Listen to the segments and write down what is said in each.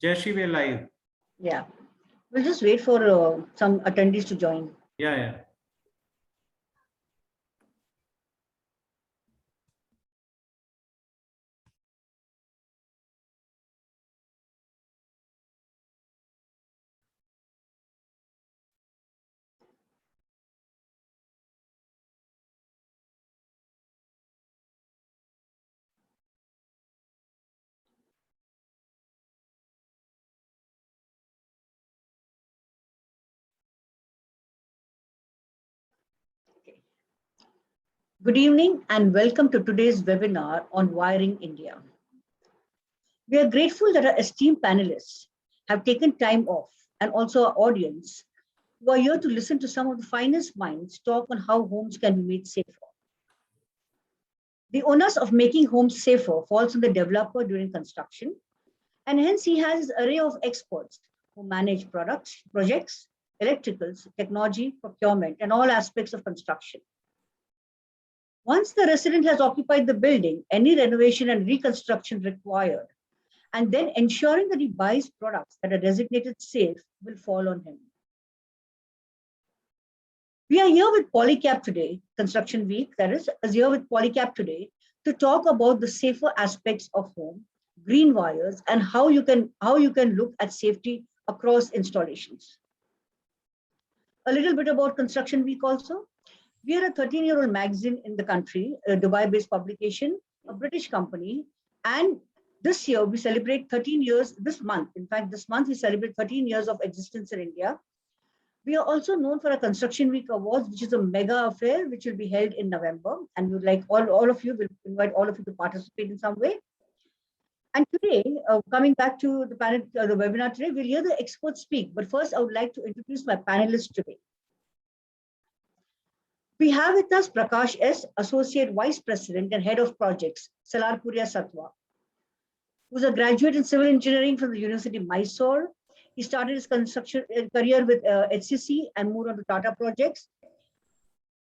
Jashi, we're live. Yeah, we'll just wait for some attendees to join. Yeah. Good evening and welcome to today's webinar on Wiring India. We are grateful that our esteemed panelists have taken time off, and also our audience who are here to listen to some of the finest minds talk on how homes can be made safer. The onus of making homes safer falls on the developer during construction, and hence he has an array of experts who manage projects, electricals, technology, procurement, and all aspects of construction. Once the resident has occupied the building, any renovation and reconstruction required, and then ensuring that he buys products that are designated safe will fall on him. We are here with Polycab today, Construction Week, that is here with Polycab today to talk about the safer aspects of home, green wires, and how you can look at safety across installations. A little bit about Construction Week also. We are a 13-year-old magazine in the country, a Dubai-based publication, a British company, and this year we celebrate 13 years, this month we celebrate 13 years of existence in India. We are also known for our Construction Week Awards, which is a mega affair, which will be held in November, and we would like all of you, will invite all of you to participate in some way. And today, coming back to the panel, the webinar today, we'll hear the experts speak, but first I would like to introduce my panelists today. We have with us Prakash S., Associate Vice President and Head of Projects, Salarpuria Satwa, who's a graduate in civil engineering from the University of Mysore. He started his construction career with HCC and moved on to Tata Projects.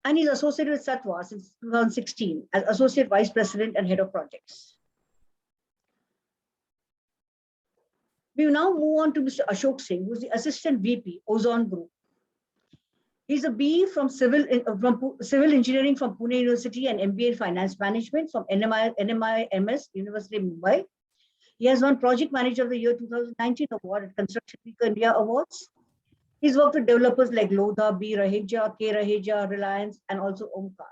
And he's associated with Satwa since 2016 as Associate Vice President and Head of Projects. We will now move on to Mr. Ashok Singh, who's the Assistant VP, Ozone Group. He's a BE from civil engineering from Pune University and MBA in finance management from NMIMS University of Mumbai. He has won Project Manager of the Year 2019 award at Construction Week India Awards. He's worked with developers like Lodha, B. Raheja, K. Raheja, Reliance, and also Omkar.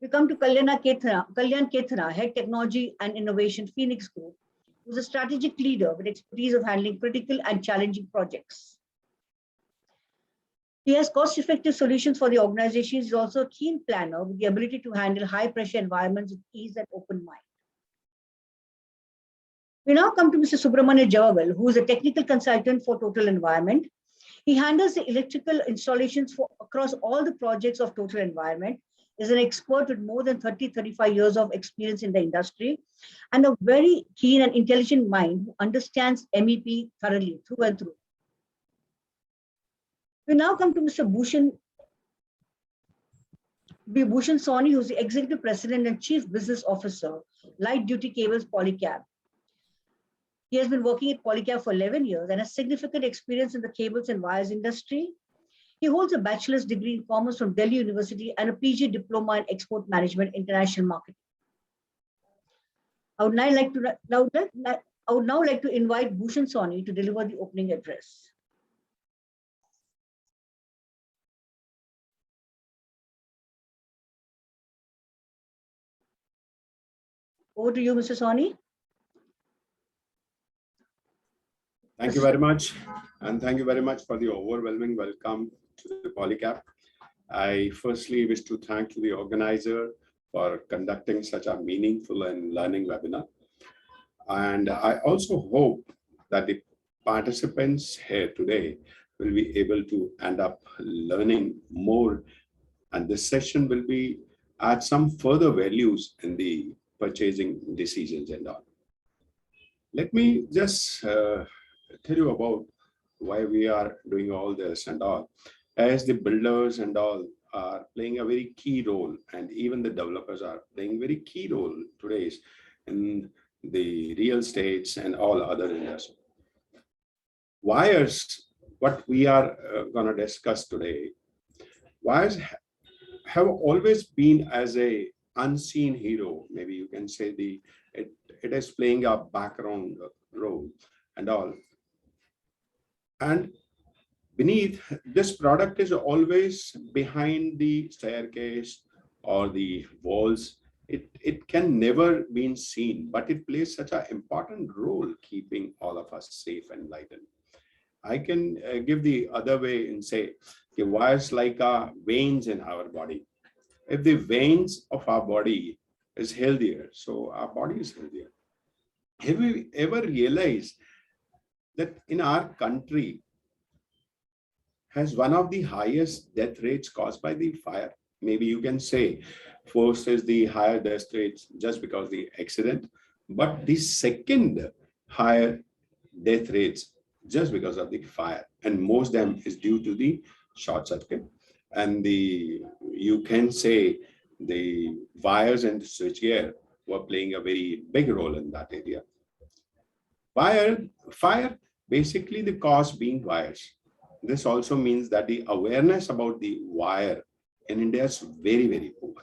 We come to Kalyan Kethana, Head Technology and Innovation, Phoenix Group, who's a strategic leader with expertise of handling critical and challenging projects. He has cost-effective solutions for the organization. He's also a keen planner with the ability to handle high-pressure environments with ease and open mind. We now come to Mr. Subramanya Javagal, who is a technical consultant for Total Environment. He handles the electrical installations across all the projects of Total Environment, is an expert with more than 35 years of experience in the industry, and a very keen and intelligent mind who understands MEP thoroughly, through and through. We now come to Mr. Bhushan Sawhney, who's the Executive President and Chief Business Officer, Light Duty Cables Polycab. He has been working at Polycab for 11 years and has significant experience in the cables and wires industry. He holds a bachelor's degree in commerce from Delhi University and a PG diploma in export management, international marketing. I would now like to invite Bhushan Sawhney to deliver the opening address. Over to you, Mr. Sawhney. Thank you very much. And thank you very much for the overwhelming welcome to the Polycab. I firstly wish to thank the organizer for conducting such a meaningful and learning webinar. And I also hope that the participants here today will be able to end up learning more. And this session will be add some further values in the purchasing decisions and all. Let me just tell you about why we are doing all this and all. As the builders and all are playing a very key role, and even the developers are playing very key role today in the real estates, and all other industries. Wires, what we are going to discuss today, wires have always been as a unseen hero. Maybe you can say it is playing a background role and all. And beneath, this product is always behind the staircase or the walls. It can never be seen, but it plays such an important role keeping all of us safe and enlightened. I can give the other way and say, okay, wires like veins in our body. If the veins of our body is healthier, so our body is healthier. Have you ever realized that in our country has one of the highest death rates caused by the fire? Maybe you can say first is the higher death rates just because the accident, but the second higher death rates just because of the fire, and most of them is due to the short circuit. And you can say the wires and switchgear were playing a very big role in that area. Fire, basically the cause being wires. This also means that the awareness about the wire in India is very, very poor.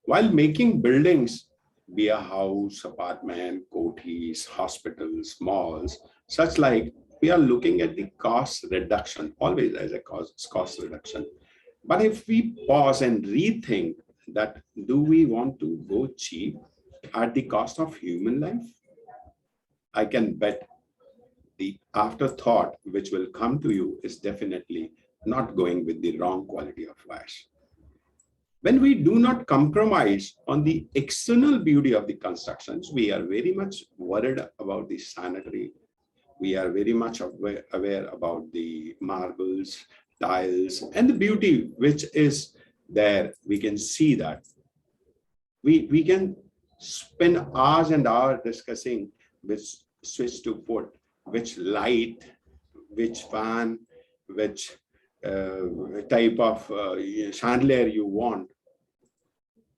While making buildings, be a house, apartment, courties, hospitals, malls, such like, we are looking at the cost reduction, always as a cost reduction. But if we pause and rethink that, do we want to go cheap at the cost of human life? I can bet the afterthought which will come to you is definitely not going with the wrong quality of wires. When we do not compromise on the external beauty of the constructions, we are very much worried about the sanitary. We are very much aware about the marbles, tiles, and the beauty which is there. We can see that. We can spend hours and hours discussing which switch to put, which light, which fan, which type of chandelier you want.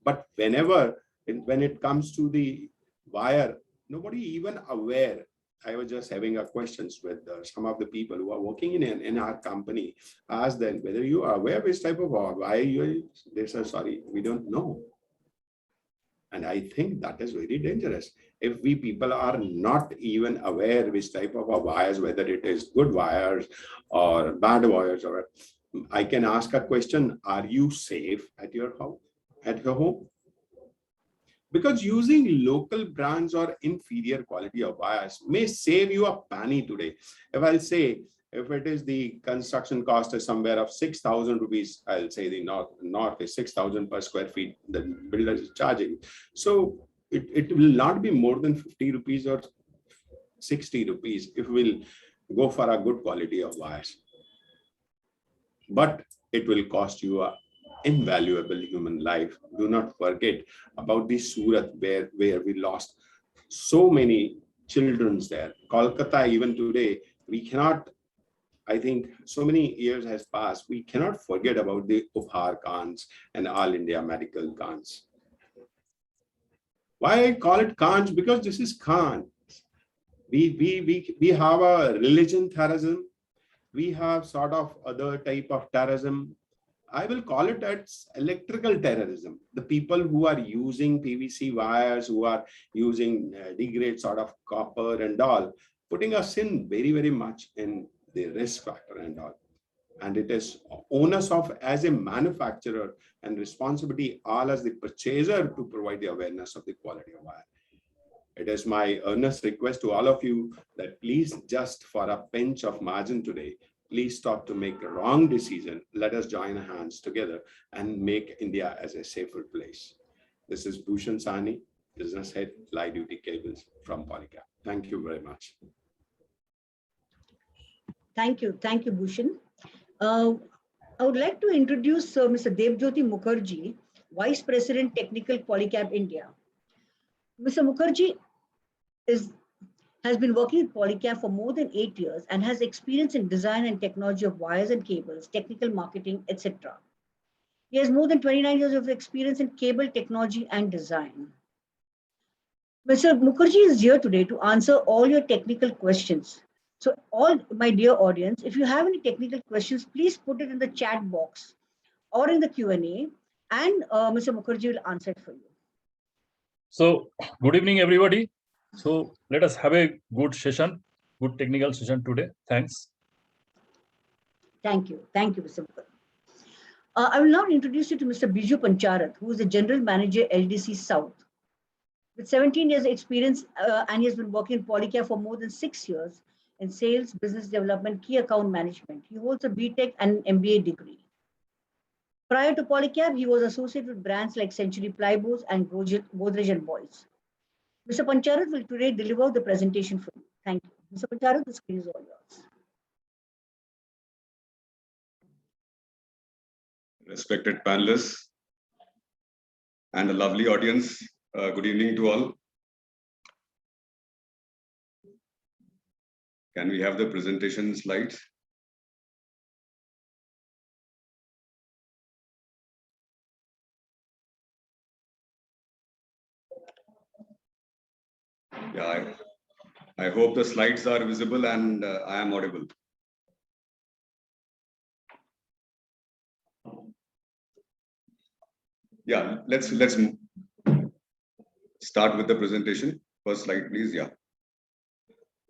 But when it comes to the wire, nobody even aware. I was just having a questions with some of the people who are working in our company. Ask them whether you are aware which type of wire you. They say, sorry, we don't know. And I think that is very dangerous. If we people are not even aware which type of wires, whether it is good wires or bad wires, or I can ask a question: are you safe at your house? At your home? Because using local brands or inferior quality of wires may save you a penny today. If I'll say, if it is the construction cost is somewhere of 6,000 rupees, I'll say the north is 6,000 per square feet, the builder is charging. So it will not be more than 50 rupees or 60 rupees if we'll go for a good quality of wires. But it will cost you a invaluable human life. Do not forget about the Surat where we lost so many children there. Kolkata, even today, we cannot, I think so many years has passed, we cannot forget about the Upahar Khans and All India Medical Khans. Why I call it Khans? Because this is Khan. We have a religion terrorism. We have sort of other type of terrorism. I will call it as electrical terrorism. The people who are using PVC wires, who are using degrade sort of copper and all, putting us in very, very much in the risk factor and all. And it is onus of as a manufacturer and responsibility all as the purchaser to provide the awareness of the quality of wire. It is my earnest request to all of you that please, just for a pinch of margin today, please stop to make a wrong decision. Let us join hands together and make India as a safer place. This is Bhushan Sahni, Business Head, Light Duty Cables from Polycab. Thank you very much. Thank you, Bhushan. I would like to introduce Mr. Jyoti Mukherjee, Vice President Technical Polycab India. Mr. Mukherjee has been working with Polycab for more than 8 years and has experience in design and technology of wires and cables, technical marketing, etc. He has more than 29 years of experience in cable technology and design. Mr. Mukherjee is here today to answer all your technical questions. So, all my dear audience, if you have any technical questions, please put it in the chat box or in the Q&A, and Mr. Mukherjee will answer it for you. So, good evening, everybody. So, let us have a good session, good technical session today. Thanks. Thank you, Mr. Mukherjee. I will now introduce you to Mr. Biju Pancharat, who is the General Manager, LDC South. With 17 years experience, and he has been working in Polycab for more than 6 years in sales, business development, key account management. He holds a BTech and MBA degree. Prior to Polycab, he was associated with brands like Century Plyboards and Godrej and Boys. Mr. Pancharat will today deliver the presentation for you. Thank you. Mr. Pancharat, the screen is all yours. Respected panelists and a lovely audience, good evening to all. Can we have the presentation slides? Yeah, I hope the slides are visible and I am audible. Yeah, let's start with the presentation. First slide, please. Yeah.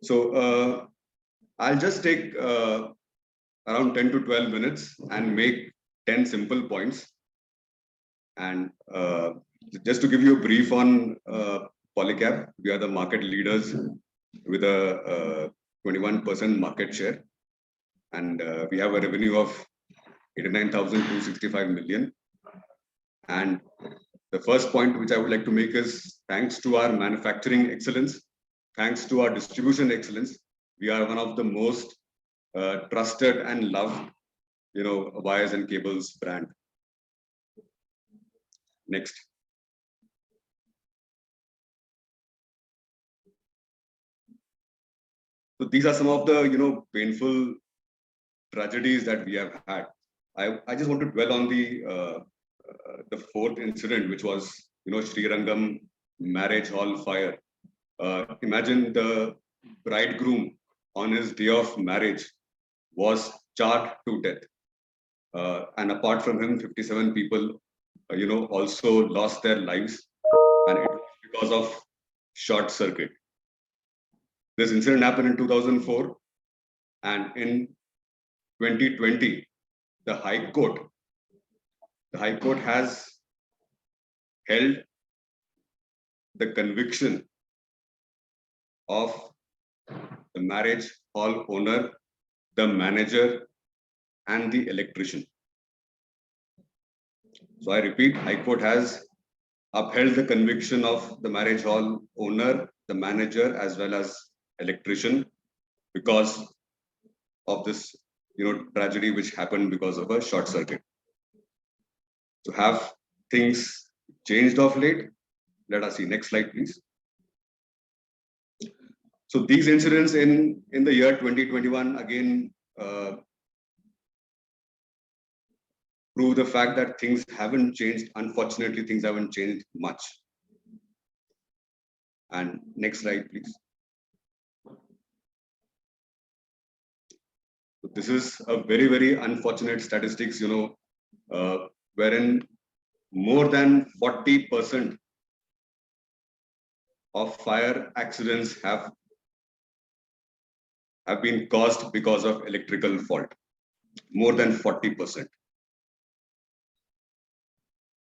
So I'll just take around 10 to 12 minutes and make 10 simple points. And just to give you a brief on Polycab, we are the market leaders with a 21% market share. And we have a revenue of 89,265 million. And the first point which I would like to make is thanks to our manufacturing excellence, thanks to our distribution excellence, we are one of the most trusted and loved, wires and cables brand. Next. So these are some of the painful tragedies that we have had. I just want to dwell on the fourth incident, which was Srirangam marriage hall fire. Imagine the bridegroom on his day of marriage was charred to death, and apart from him, 57 people, also lost their lives, and it was because of short circuit. This incident happened in 2004, and in 2020, the High Court has held the conviction of the marriage hall owner, the manager, and the electrician. So I repeat, High Court has upheld the conviction of the marriage hall owner, the manager, as well as electrician because of this tragedy which happened because of a short circuit. So have things changed of late? Let us see. Next slide, please. So these incidents in the year 2021 again prove the fact that things haven't changed. Unfortunately, things haven't changed much. And next slide, please. So this is a very, very unfortunate statistics, wherein more than 40% of fire accidents have been caused because of electrical fault. More than 40%.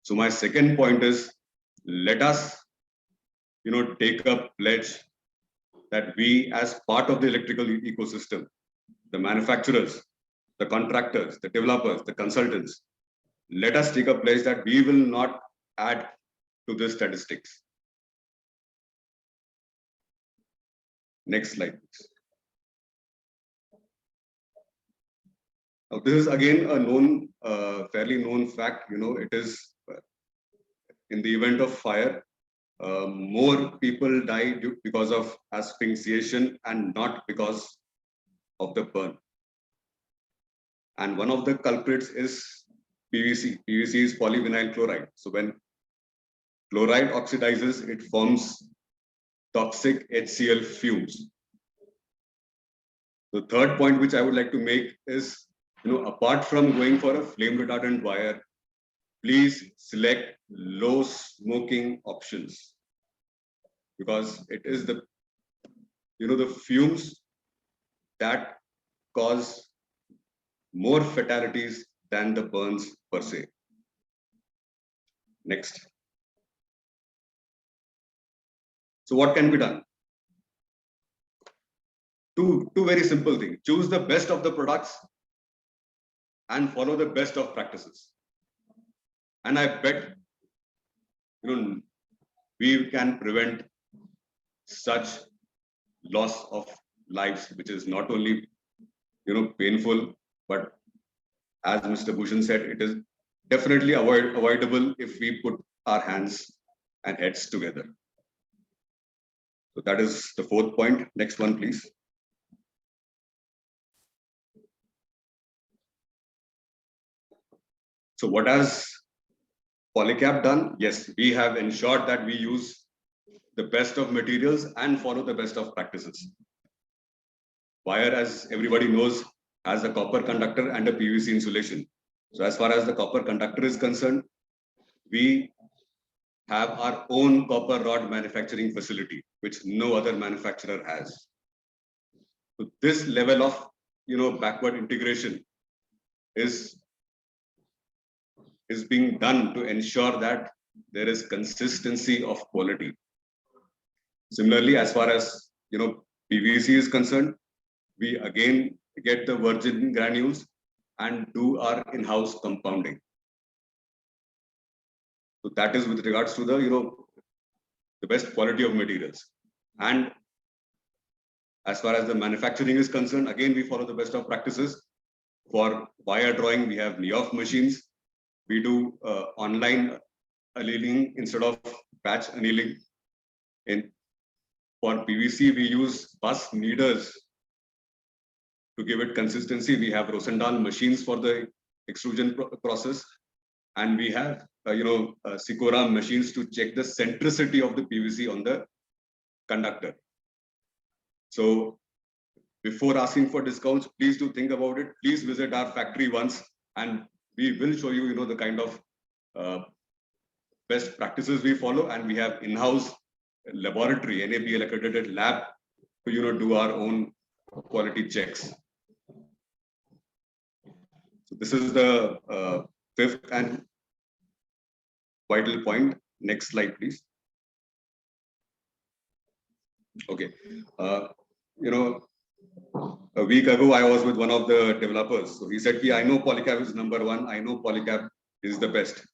So my second point is, let us, take a pledge that we, as part of the electrical ecosystem, the manufacturers, the contractors, the developers, the consultants, let us take a pledge that we will not add to the statistics. Next slide, please. Now, this is again a known, fairly known fact. It is in the event of fire, more people die because of asphyxiation and not because of the burn. And one of the culprits is PVC. PVC is polyvinyl chloride. So when chloride oxidizes, it forms toxic HCl fumes. The third point which I would like to make is, apart from going for a flame retardant wire, please select low smoking options, because it is the fumes that cause more fatalities than the burns per se. Next. So what can be done? Two very simple things. Choose the best of the products and follow the best of practices. And I bet we can prevent such loss of lives, which is not only painful, but as Mr. Bhushan said, it is definitely avoidable if we put our hands and heads together. So that is the fourth point. Next one, please. So what has Polycab done? Yes, we have ensured that we use the best of materials and follow the best of practices. Wire, as everybody knows, has a copper conductor and a PVC insulation. So as far as the copper conductor is concerned, we have our own copper rod manufacturing facility, which no other manufacturer has. So this level of backward integration is being done to ensure that there is consistency of quality. Similarly, as far as PVC is concerned, we again get the virgin granules and do our in-house compounding. So that is with regards to the best quality of materials. And as far as the manufacturing is concerned, again we follow the best of practices. For wire drawing, we have NIOF machines. We do online annealing instead of batch annealing. For PVC, we use bus kneaders to give it consistency. We have Rosendahl machines for the extrusion process, and we have Sikora machines to check the centricity of the PVC on the conductor. So before asking for discounts, please do think about it. Please visit our factory once, and we will show you the kind of best practices we follow, and we have in-house laboratory, NABL accredited lab to do our own quality checks. So this is the fifth and vital point. Next slide, please. Okay. A week ago, I was with one of the developers. So he said, I know Polycab is number one. I know Polycab is the best.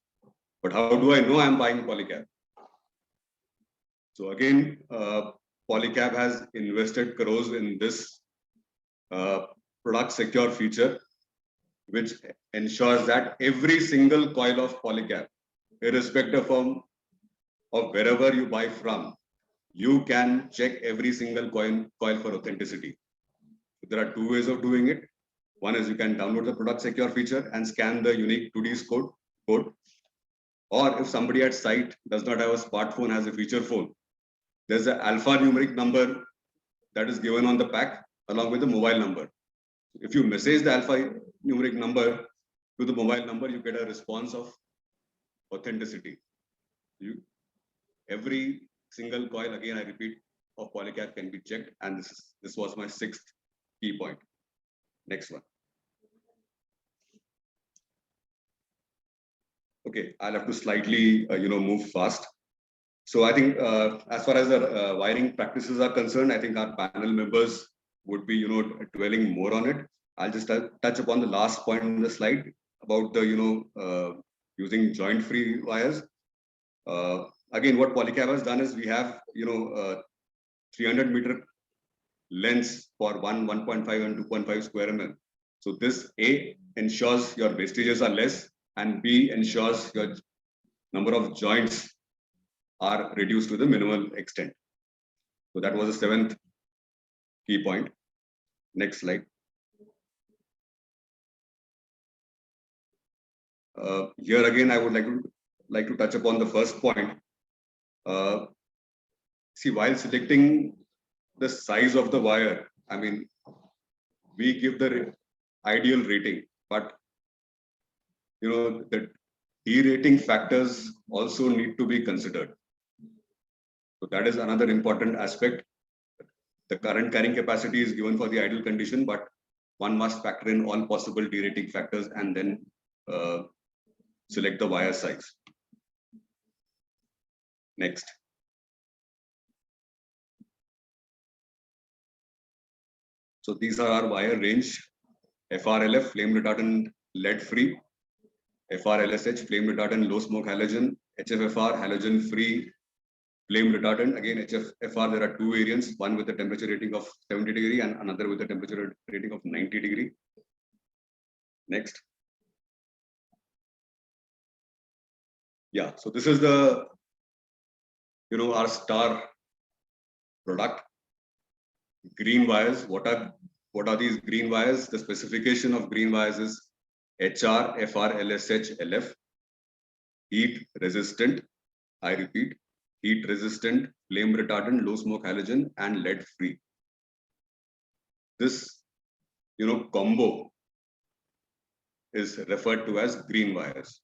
But how do I know I'm buying Polycab? So again, Polycab has invested crores in this product secure feature, which ensures that every single coil of Polycab, irrespective of wherever you buy from, you can check every single coil for authenticity. There are two ways of doing it. One is you can download the product secure feature and scan the unique 2D code. Or if somebody at site does not have a smartphone, has a feature phone, there's an alphanumeric number that is given on the pack along with the mobile number. If you message the alphanumeric number to the mobile number, you get a response of authenticity. Every single coil, again I repeat, of Polycab can be checked, and this was my sixth key point. Next one. Okay, I'll have to slightly move fast. So I think as far as the wiring practices are concerned, I think our panel members would be dwelling more on it. I'll just touch upon the last point on the slide about the using joint-free wires. Again, what Polycab has done is we have 300-meter lengths for 1.5 and 2.5 square mm. So this A ensures your wastages are less, and B ensures your number of joints are reduced to the minimal extent. So that was the seventh key point. Next slide. Here again, I would like to touch upon the first point. see, while selecting the size of the wire, I mean, we give the ideal rating, but the de-rating factors also need to be considered. So that is another important aspect. The current carrying capacity is given for the ideal condition, but one must factor in all possible de-rating factors and then select the wire size. Next. So these are our wire range: FRLF, flame retardant, lead free; FRLSH, flame retardant, low smoke halogen; HFFR, halogen free, flame retardant. Again, HFFR, there are two variants, one with a temperature rating of 70 degree and another with a temperature rating of 90 degree. Next. Yeah, so this is the, our star product, green wires. What are these green wires? The specification of green wires is HR, FR, LSH, LF, heat resistant. I repeat, heat resistant, flame retardant, low smoke halogen, and lead free. This, combo is referred to as green wires.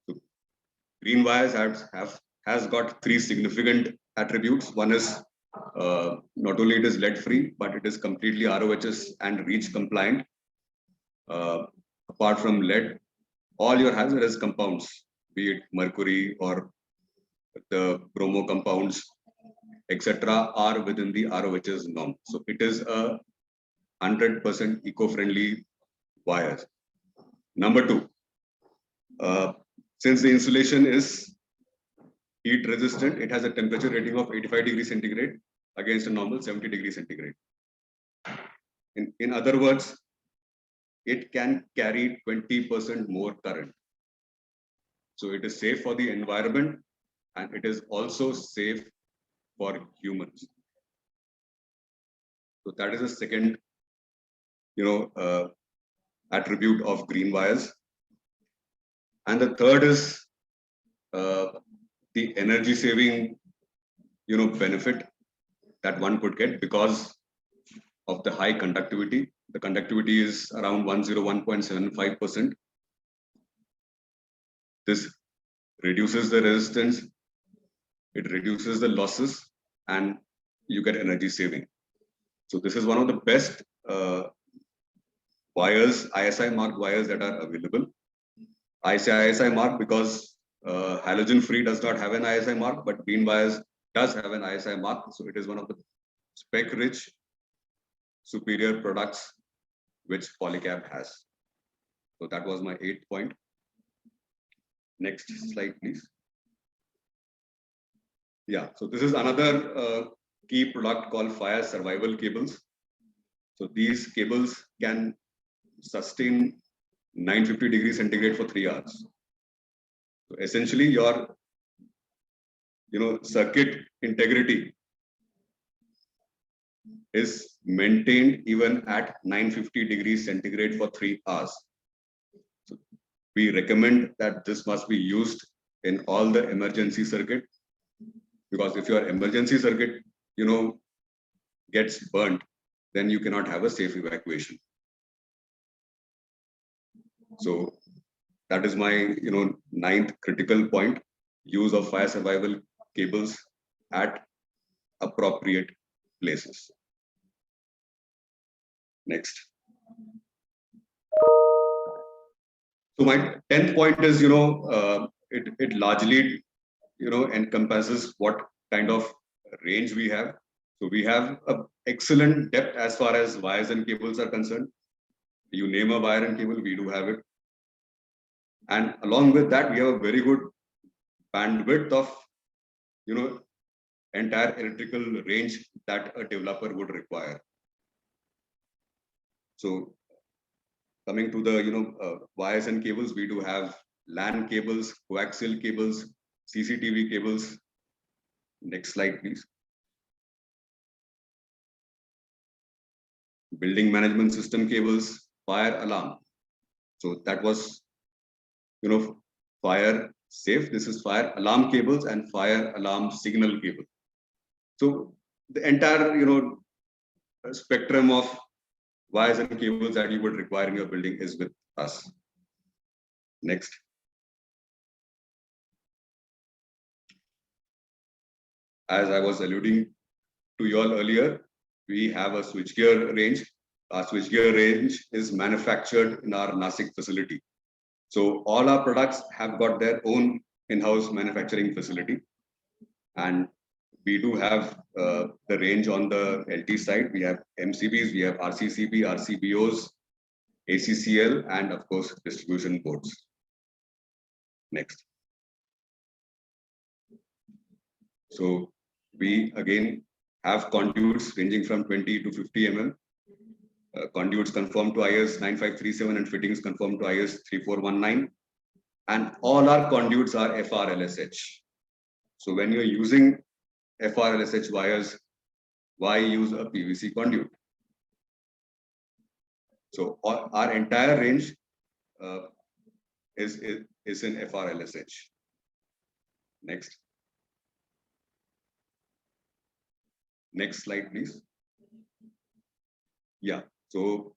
So green wires has got three significant attributes. One is not only it is lead free, but it is completely RoHS and REACH compliant. Apart from lead, all your hazardous compounds, be it mercury or the bromo compounds, etc., are within the RoHS norm. So it is a 100% eco-friendly wire. Number two, since the insulation is heat resistant, it has a temperature rating of 85 degrees centigrade against a normal 70 degrees centigrade. In other words, it can carry 20% more current. So it is safe for the environment and it is also safe for humans. So that is the second, attribute of green wires. And the third is the energy saving, benefit that one could get because of the high conductivity. The conductivity is around 101.75%. This reduces the resistance, it reduces the losses, and you get energy saving. So this is one of the best wires, ISI marked wires that are available. I say ISI mark because halogen free does not have an ISI mark, but green wires does have an ISI mark. So it is one of the spec rich superior products which Polycab has. So that was my 8th point. Next slide, please. Yeah, so this is another key product called fire survival cables. So these cables can sustain 950 degrees centigrade for 3 hours. So essentially your circuit integrity is maintained even at 950 degrees centigrade for 3 hours. So we recommend that this must be used in all the emergency circuit, because if your emergency circuit gets burnt, then you cannot have a safe evacuation. So that is my 9th critical point: use of fire survival cables at appropriate places. Next. So my 10th point is it largely encompasses what kind of range we have. So we have an excellent depth as far as wires and cables are concerned. You name a wire and cable, we do have it. And along with that, we have a very good bandwidth of entire electrical range that a developer would require. So coming to the wires and cables, we do have LAN cables, coaxial cables, CCTV cables. Next slide, please. Building management system cables, fire alarm. So that was fire safe. This is fire alarm cables and fire alarm signal cable. So the entire, spectrum of wires and cables that you would require in your building is with us. Next. As I was alluding to you all earlier, we have a switchgear range. Our switchgear range is manufactured in our Nashik facility. So all our products have got their own in-house manufacturing facility. And we do have the range on the LT side. We have MCBs, we have RCCB, RCBOs, ACCL, and of course, distribution boards. Next. So we again have conduits ranging from 20 to 50 mm. Conduits conform to IS 9537 and fittings conform to IS 3419. And all our conduits are FRLSH. So when you're using FRLSH wires, why use a PVC conduit? So our entire range is in FRLSH. Next. Next slide, please. Yeah. So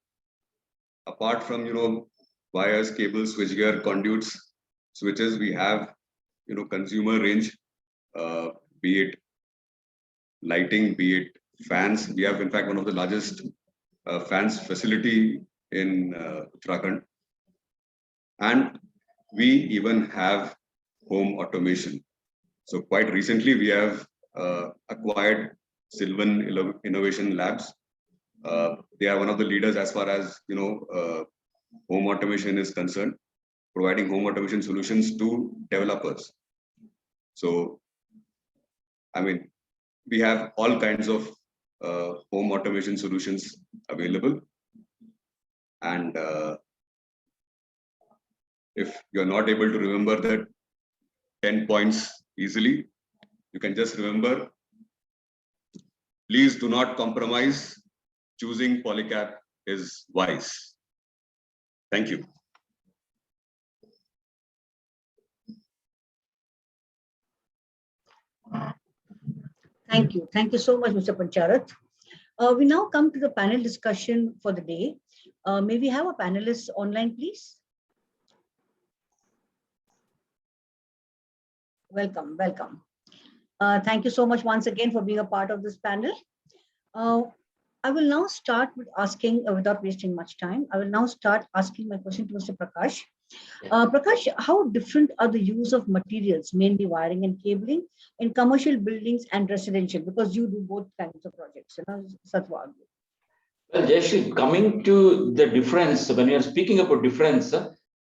apart from wires, cables, switchgear, conduits, switches, we have consumer range, be it lighting, be it fans. We have in fact one of the largest fans facility in Uttarakhand, and we even have home automation. So quite recently we have acquired Sylvan Innovation Labs. They are one of the leaders as far as home automation is concerned, providing home automation solutions to developers. So, I mean, we have all kinds of home automation solutions available. And if you're not able to remember the 10 points easily, you can just remember, please do not compromise. Choosing Polycab is wise. Thank you. Thank you. Thank you so much, Mr. Pancharat. We now come to the panel discussion for the day. May we have a panelist online, please? Welcome, welcome. Thank you so much once again for being a part of this panel. I will now start with asking, without wasting much time, I will now start asking my question to Mr. Prakash. Prakash, how different are the use of materials, mainly wiring and cabling, in commercial buildings and residential? Because you do both kinds of projects, Satwa. Well, Jayashree, coming to the difference, when you are speaking about difference,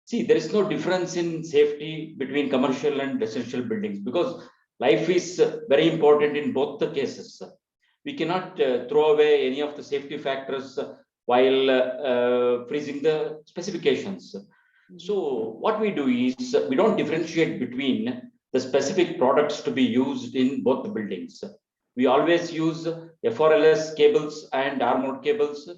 see, there is no difference in safety between commercial and residential buildings, because life is very important in both the cases. We cannot throw away any of the safety factors while freezing the specifications. So what we do is we don't differentiate between the specific products to be used in both the buildings. We always use FRLS cables and armored cables.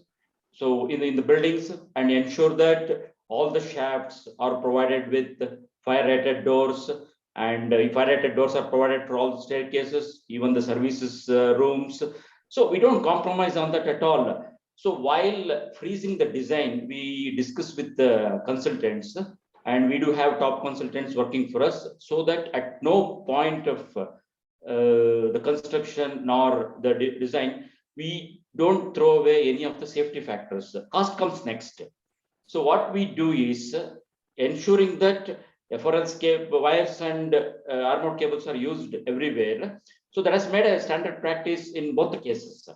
So in the buildings, and ensure that all the shafts are provided with fire rated doors, and fire rated doors are provided for all the staircases, even the services rooms. So we don't compromise on that at all. So while freezing the design, we discuss with the consultants, and we do have top consultants working for us, so that at no point of the construction nor the design, we don't throw away any of the safety factors. Cost comes next. So what we do is ensuring that FRLS wires and armored cables are used everywhere. So that has made a standard practice in both the cases.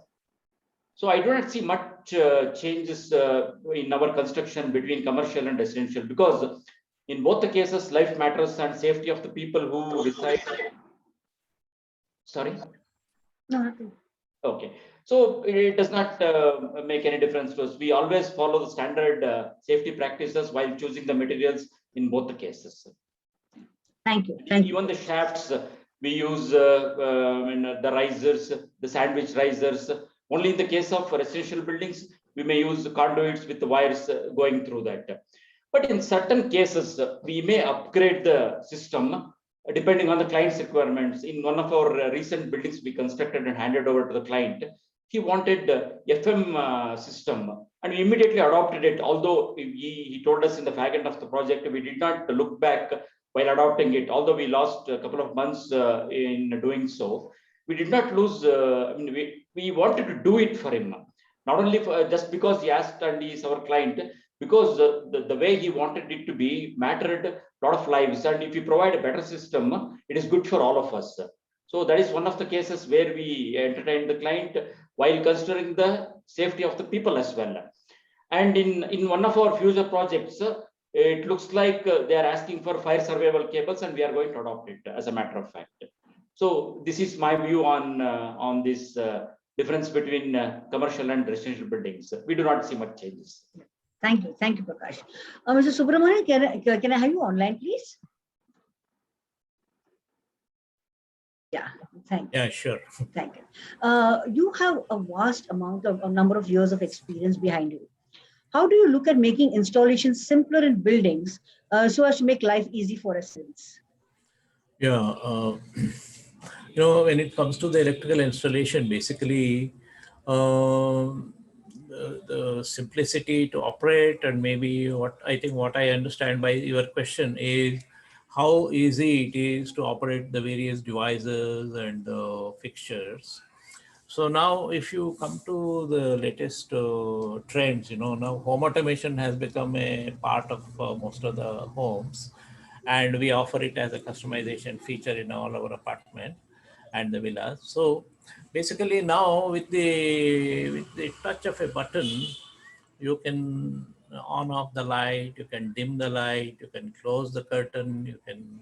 So I do not see much changes in our construction between commercial and residential, because in both the cases, life matters and safety of the people who reside. Sorry? No, nothing. Okay. So it does not make any difference to us. We always follow the standard safety practices while choosing the materials in both the cases. Thank you. Thank you. Even the shafts, we use the risers, the sandwich risers. Only in the case of residential buildings, we may use conduits with the wires going through that. But in certain cases, we may upgrade the system depending on the client's requirements. In one of our recent buildings we constructed and handed over to the client, he wanted FM system, and we immediately adopted it. Although he told us in the fag end of the project, we did not look back while adopting it. Although we lost a couple of months in doing so, we did not lose. I mean, we wanted to do it for him, not only for, just because he asked and he is our client, because the way he wanted it to be mattered a lot of lives. And if you provide a better system, it is good for all of us. So that is one of the cases where we entertain the client while considering the safety of the people as well. And in one of our future projects, it looks like they are asking for fire survival cables, and we are going to adopt it as a matter of fact. So this is my view on this difference between commercial and residential buildings. We do not see much changes. Thank you, Prakash. Mr. Subramanian, can I have you online, please? Yeah, thank you. Yeah, sure. Thank you. You have a vast amount of a number of years of experience behind you. How do you look at making installations simpler in buildings so as to make life easy for residents? Yeah, you know, when it comes to the electrical installation, basically the simplicity to operate, and maybe what I understand by your question is how easy it is to operate the various devices and fixtures. So now if you come to the latest trends, you know, now home automation has become a part of most of the homes, and we offer it as a customization feature in all our apartment and the villas. So basically now with the touch of a button, you can on off the light, you can dim the light, you can close the curtain, you can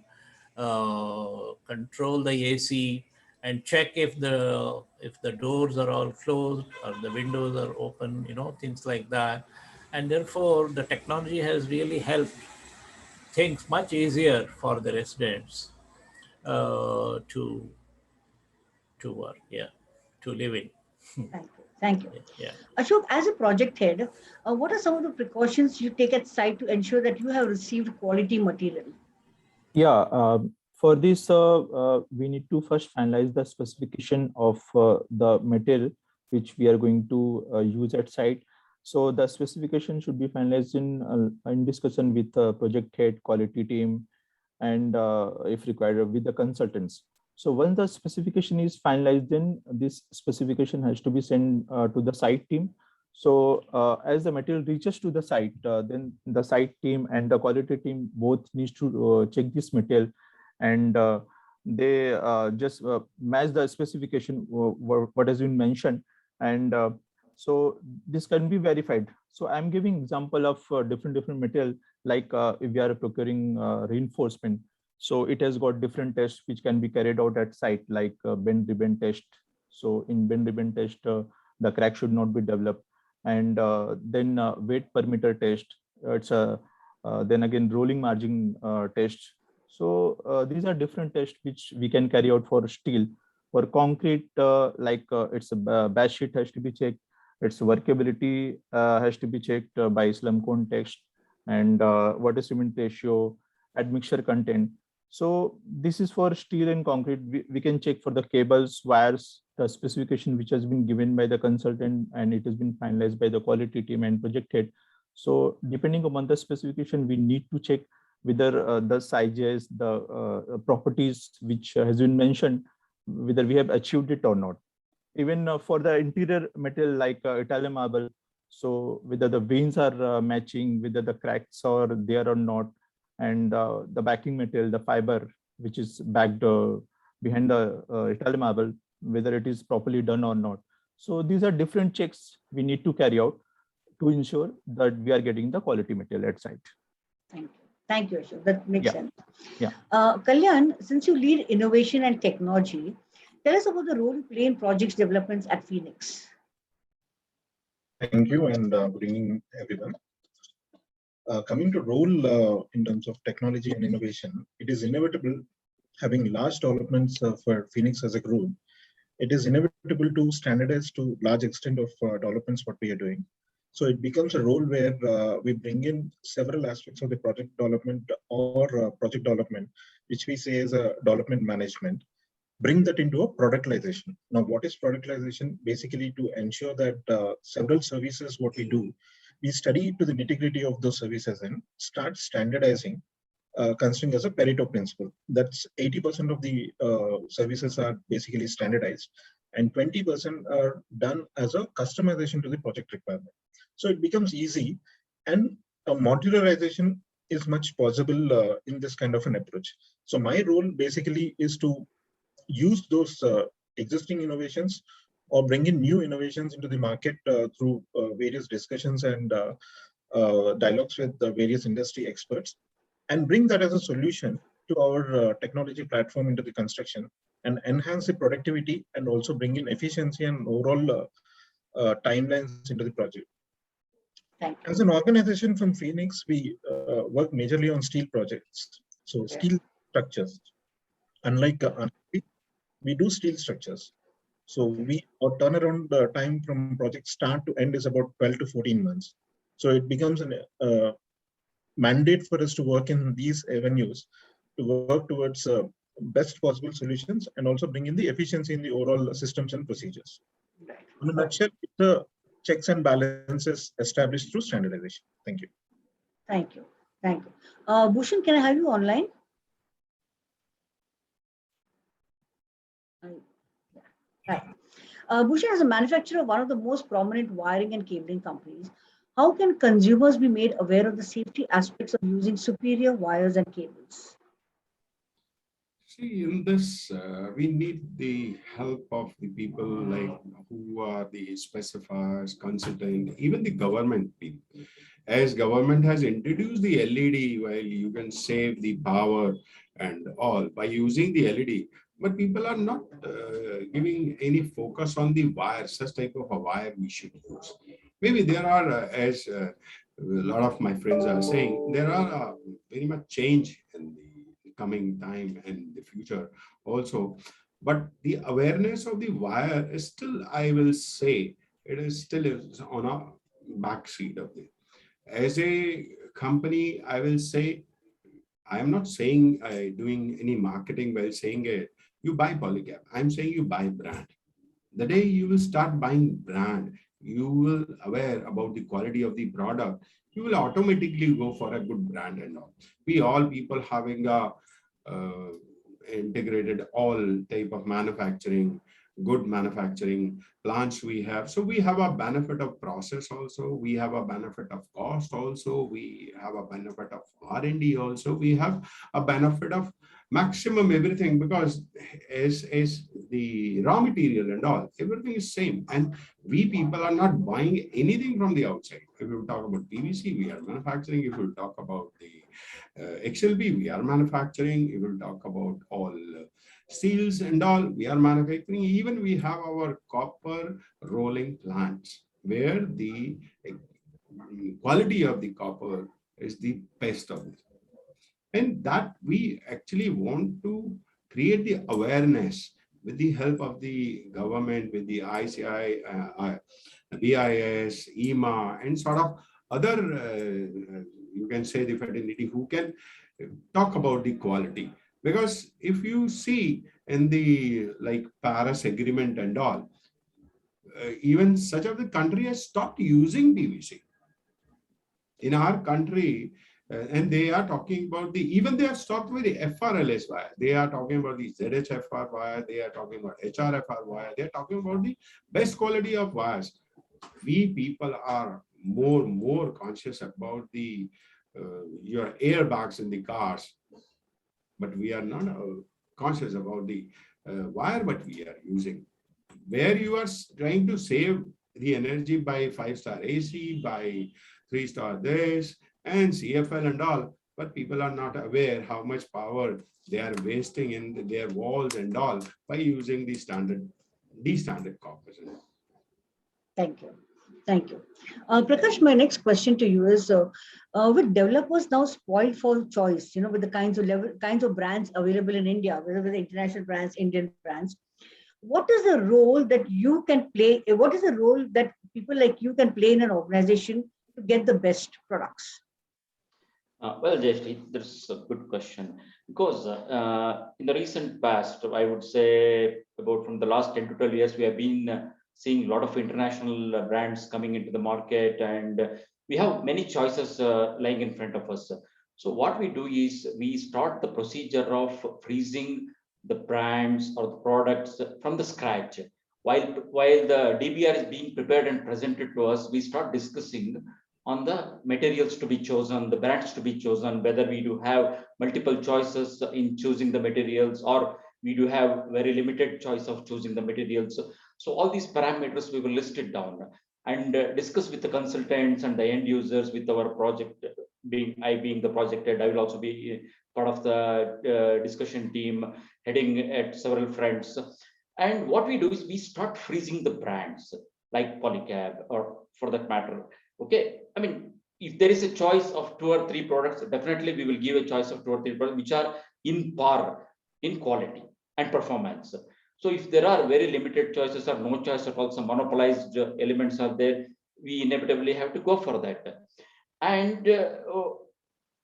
control the AC and check if the doors are all closed or the windows are open, you know, things like that. And therefore the technology has really helped things much easier for the residents to work, yeah, to live in. Thank you. Thank you. Yeah. Ashok, as a project head, what are some of the precautions you take at site to ensure that you have received quality material? Yeah, for this, we need to first finalize the specification of the material which we are going to use at site. So the specification should be finalized in discussion with project head, quality team, and if required with the consultants. So once the specification is finalized, then this specification has to be sent to the site team. So as the material reaches to the site, then the site team and the quality team both needs to check this material, and they just match the specification what has been mentioned, and so this can be verified. So I'm giving example of different material, like if we are procuring reinforcement. So it has got different tests which can be carried out at site, like bend ribbon test. So in bend ribbon test, the crack should not be developed. And then weight per meter test. It's a then again rolling margin test. So these are different tests which we can carry out for steel. For concrete, it's a batch sheet has to be checked. Its workability has to be checked by slum cone test, and water cement ratio, admixture content. So this is for steel and concrete. We can check for the cables, wires, the specification which has been given by the consultant, and it has been finalized by the quality team and project head. So depending upon the specification, we need to check whether the sizes, the properties which has been mentioned, whether we have achieved it or not. Even for the interior material like Italian marble, so whether the veins are matching, whether the cracks are there or not, and the backing material, the fiber which is backed behind the Italian marble, whether it is properly done or not. So these are different checks we need to carry out to ensure that we are getting the quality material at site. Thank you. Thank you, Ashok. That makes sense. Yeah. Kalyan, since you lead innovation and technology, tell us about the role you play in projects developments at Phoenix. Thank you, and good evening, everyone. Coming to role in terms of technology and innovation, it is inevitable, having large developments for Phoenix as a group, it is inevitable to standardize to large extent of developments what we are doing. So it becomes a role where we bring in several aspects of the project development or project development which we say is a development management, bring that into a productization. Now, what is productization? Basically, to ensure that several services, what we do, we study to the nitty-gritty of those services and start standardizing, considering as a Pareto principle. That's 80% of the services are basically standardized, and 20% are done as a customization to the project requirement. So it becomes easy, and a modularization is much possible in this kind of an approach. So my role basically is to use those existing innovations or bring in new innovations into the market through various discussions and dialogues with various industry experts, and bring that as a solution to our technology platform into the construction and enhance the productivity and also bring in efficiency and overall timelines into the project. As an organization from Phoenix, we work majorly on steel projects. So steel structures, unlike we do steel structures. So our turnaround time from project start to end is about 12 to 14 months. So it becomes a mandate for us to work in these avenues, to work towards best possible solutions and also bring in the efficiency in the overall systems and procedures. In a nutshell, it's a checks and balances established through standardization. Thank you. Thank you. Thank you. Bhushan, can I have you online? Right. Bhushan, as a manufacturer of one of the most prominent wiring and cabling companies, how can consumers be made aware of the safety aspects of using superior wires and cables? See, in this, we need the help of the people like who are the specifiers, consultant, even the government people. As government has introduced the LED, while you can save the power and all by using the LED, but people are not giving any focus on the wire, such type of a wire we should use. Maybe there are, as a lot of my friends are saying, there are very much change in the coming time and the future also. But the awareness of the wire is still, I will say, it is still on a backseat of it. As a company, I will say, I am not saying doing any marketing by saying you buy Polycab. I'm saying you buy brand. The day you will start buying brand, you will aware about the quality of the product, you will automatically go for a good brand and all. We all people having a integrated all type of manufacturing, good manufacturing plants we have. So we have a benefit of process also. We have a benefit of cost also. We have a benefit of R&D also. We have a benefit of maximum everything, because as the raw material and all, everything is same. And we people are not buying anything from the outside. If you talk about PVC, we are manufacturing. If you talk about the XLB, we are manufacturing. If you talk about all steels and all, we are manufacturing. Even we have our copper rolling plants where the quality of the copper is the best of it. And that we actually want to create the awareness with the help of the government, with the ICI, BIS, EMA, and sort of other, you can say the fraternity who can talk about the quality. Because if you see in the like Paris Agreement and all, even such of the country has stopped using PVC. In our country, and they are talking about even they have stopped with the FRLS wire. They are talking about the ZHFR wire. They are talking about HRFR wire. They are talking about the best quality of wires. We people are more conscious about the your airbags in the cars, but we are not conscious about the wire what we are using. Where you are trying to save the energy by 5-star AC, by 3-star this, and CFL and all, but people are not aware how much power they are wasting in their walls and all by using the standard copper. Thank you. Thank you. Prakash, my next question to you is, with developers now spoiled for choice, with the kinds of brands available in India, whether with international brands, Indian brands, what is the role that you can play? What is the role that people like you can play in an organization to get the best products? Well, Jayashree, that's a good question, because in the recent past, I would say about from the last 10 to 12 years, we have been seeing a lot of international brands coming into the market, and we have many choices lying in front of us. So what we do is we start the procedure of freezing the brands or the products from the scratch. While the DBR is being prepared and presented to us, we start discussing on the materials to be chosen, the brands to be chosen, whether we do have multiple choices in choosing the materials, or we do have very limited choice of choosing the materials. So all these parameters we will list it down and discuss with the consultants and the end users with our project. Being the project head, I will also be part of the discussion team, heading at several fronts. And what we do is we start freezing the brands like Polycab, or for that matter. Okay, I mean, if there is a choice of 2 or 3 products, definitely we will give a choice of 2 or 3 products which are in par in quality and performance. So if there are very limited choices or no choice at all, some monopolized elements are there, we inevitably have to go for that. And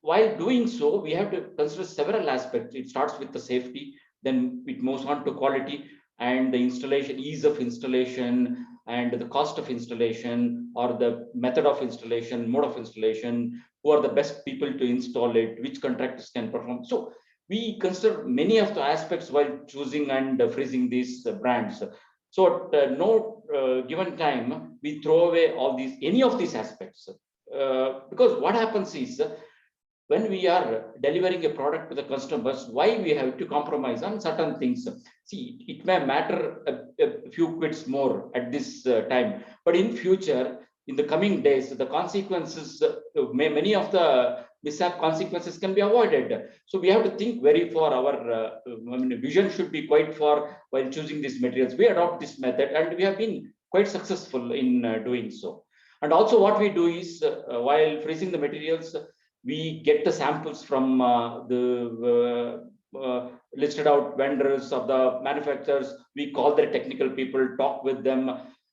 while doing so, we have to consider several aspects. It starts with the safety, then it moves on to quality and the installation, ease of installation, and the cost of installation, or the method of installation, mode of installation, who are the best people to install it, which contractors can perform. So we consider many of the aspects while choosing and freezing these brands. So at no given time, we throw away any of these aspects. Because what happens is, when we are delivering a product to the customers, why we have to compromise on certain things? See, it may matter a few quids more at this time, but in future, in the coming days, the consequences, many of the mishap consequences can be avoided. So we have to think very far. Our vision should be quite far while choosing these materials. We adopt this method, and we have been quite successful in doing so. And also what we do is, while freezing the materials, we get the samples from the listed out vendors of the manufacturers. We call their technical people, talk with them,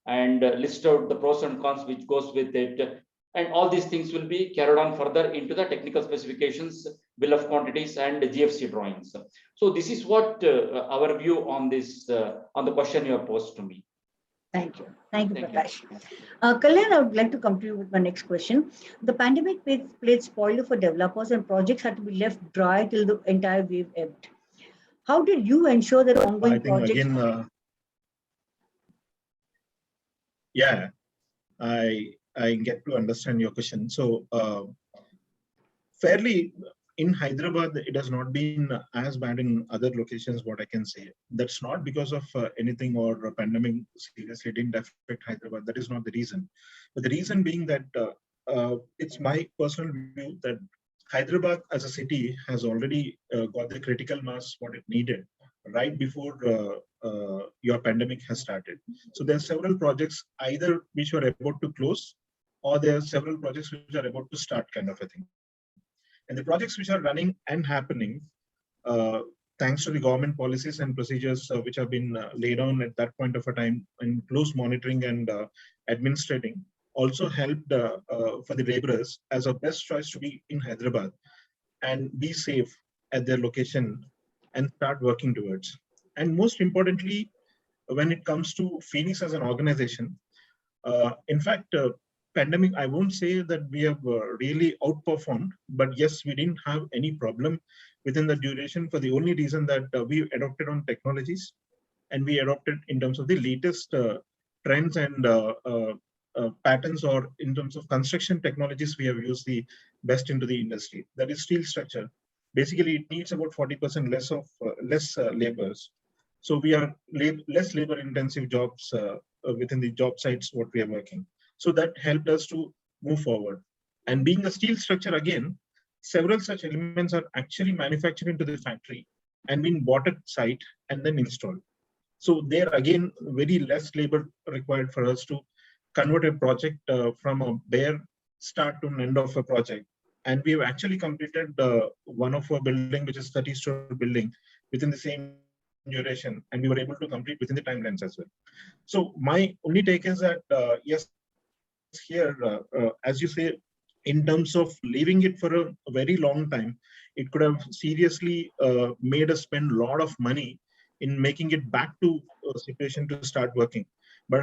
and list out the pros and cons which goes with it. And all these things will be carried on further into the technical specifications, bill of quantities, and GFC drawings. So this is what our view on this, on the question you have posed to me. Thank you. Thank you, Prakash. Kalyan, I would like to come to you with my next question. The pandemic played spoiler for developers, and projects had to be left dry till the entire wave ebbed. How did you ensure that ongoing I think projects? again, yeah, I get to understand your question. So fairly in Hyderabad, it has not been as bad in other locations, what I can say. That's not because of anything or a pandemic seriously didn't affect Hyderabad. That is not the reason. But the reason being that it's my personal view that Hyderabad as a city has already got the critical mass what it needed right before your pandemic has started. So there are several projects either which were about to close, or there are several projects which are about to start, kind of a thing. And the projects which are running and happening, thanks to the government policies and procedures which have been laid on at that point of a time, in close monitoring and administrating, also helped for the laborers as a best choice to be in Hyderabad and be safe at their location and start working towards. And most importantly, when it comes to Phoenix as an organization, in fact, pandemic, I won't say that we have really outperformed, but yes, we didn't have any problem within the duration for the only reason that we adopted on technologies, and we adopted in terms of the latest trends and patterns, or in terms of construction technologies, we have used the best into the industry. That is steel structure. Basically, it needs about 40% less laborers. So we are less labor intensive jobs within the job sites what we are working. So that helped us to move forward. And being a steel structure again, several such elements are actually manufactured into the factory and being bought at site and then installed. So there again, very less labor required for us to convert a project from a bare start to an end of a project. And we have actually completed one of our building, which is 30-story building, within the same duration, and we were able to complete within the timelines as well. So my only take is that yes, here, as you say, in terms of leaving it for a very long time, it could have seriously made us spend a lot of money in making it back to a situation to start working. But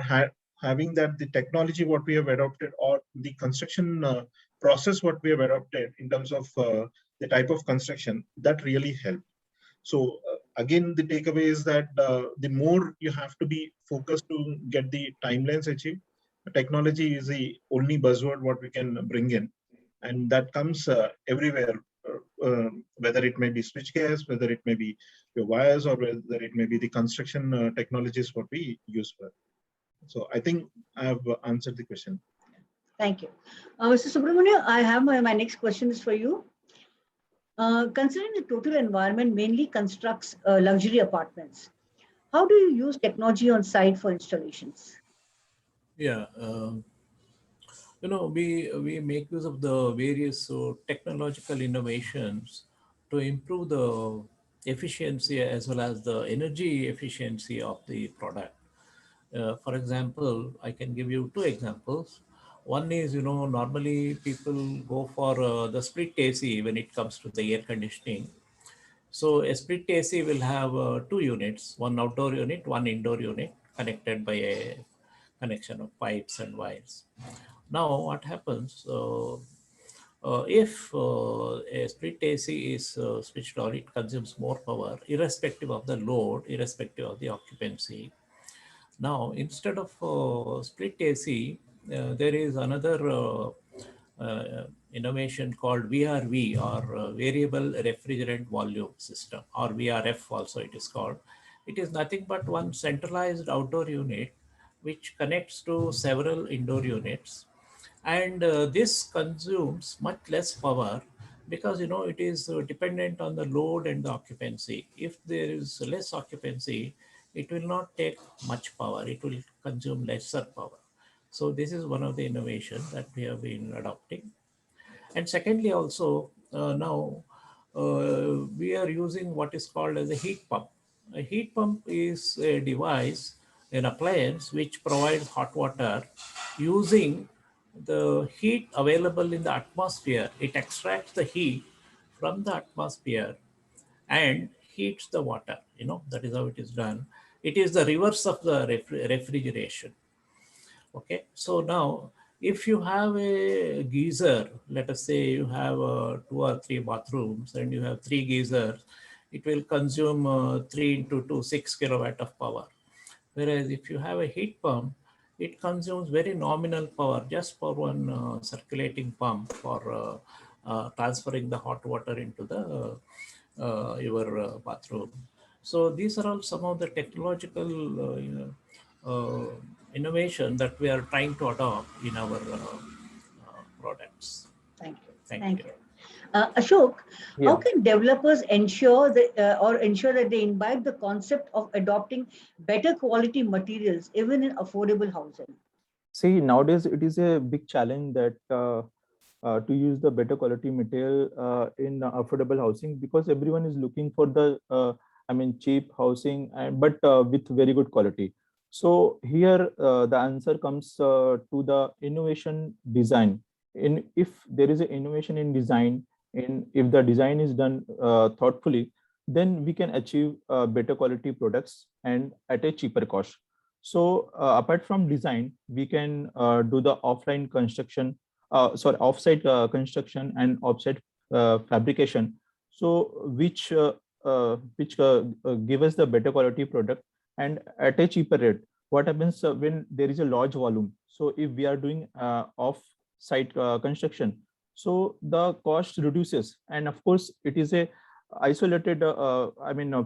having that, the technology what we have adopted, or the construction process what we have adopted in terms of the type of construction, that really helped. So again, the takeaway is that the more you have to be focused to get the timelines achieved. Technology is the only buzzword what we can bring in, and that comes everywhere, whether it may be switchgears, whether it may be your wires, or whether it may be the construction technologies what we use for. So I think I have answered the question. Thank you. Mr. Subramania, I have my next question is for you. Considering the total environment mainly constructs luxury apartments, how do you use technology on site for installations? Yeah, we make use of the various technological innovations to improve the efficiency as well as the energy efficiency of the product. For example, I can give you two examples. One is, normally people go for the split AC when it comes to the air conditioning. So a split AC will have two units, one outdoor unit, one indoor unit, connected by a connection of pipes and wires. Now what happens if a split AC is switched on, it consumes more power irrespective of the load, irrespective of the occupancy. Now, instead of split AC, there is another innovation called VRV, or Variable Refrigerant Volume System, or VRF also it is called. It is nothing but one centralized outdoor unit which connects to several indoor units. And this consumes much less power because, it is dependent on the load and the occupancy. If there is less occupancy, it will not take much power. It will consume lesser power. So this is one of the innovations that we have been adopting. And secondly, also now we are using what is called as a heat pump. A heat pump is a device, an appliance which provides hot water using the heat available in the atmosphere. It extracts the heat from the atmosphere and heats the water. That is how it is done. It is the reverse of the refrigeration. Okay, so now if you have a geyser, let us say you have 2 or 3 bathrooms and you have 3 geysers, it will consume 3 into 2, 6 kilowatt of power. Whereas if you have a heat pump, it consumes very nominal power just for one circulating pump for transferring the hot water into the your bathroom. So these are all some of the technological innovation that we are trying to adopt in our products. Thank you. Thank you. Ashok, Yeah. how can developers ensure that they imbibe the concept of adopting better quality materials even in affordable housing? See, nowadays it is a big challenge that to use the better quality material in affordable housing, because everyone is looking for the cheap housing, but with very good quality. So here the answer comes to the innovation design. If there is an innovation in design, if the design is done thoughtfully, then we can achieve better quality products and at a cheaper cost. So apart from design, we can do the offline construction, offsite construction and offsite fabrication. So which give us the better quality product and at a cheaper rate. What happens when there is a large volume? So if we are doing off-site construction, so the cost reduces, and of course it is a isolated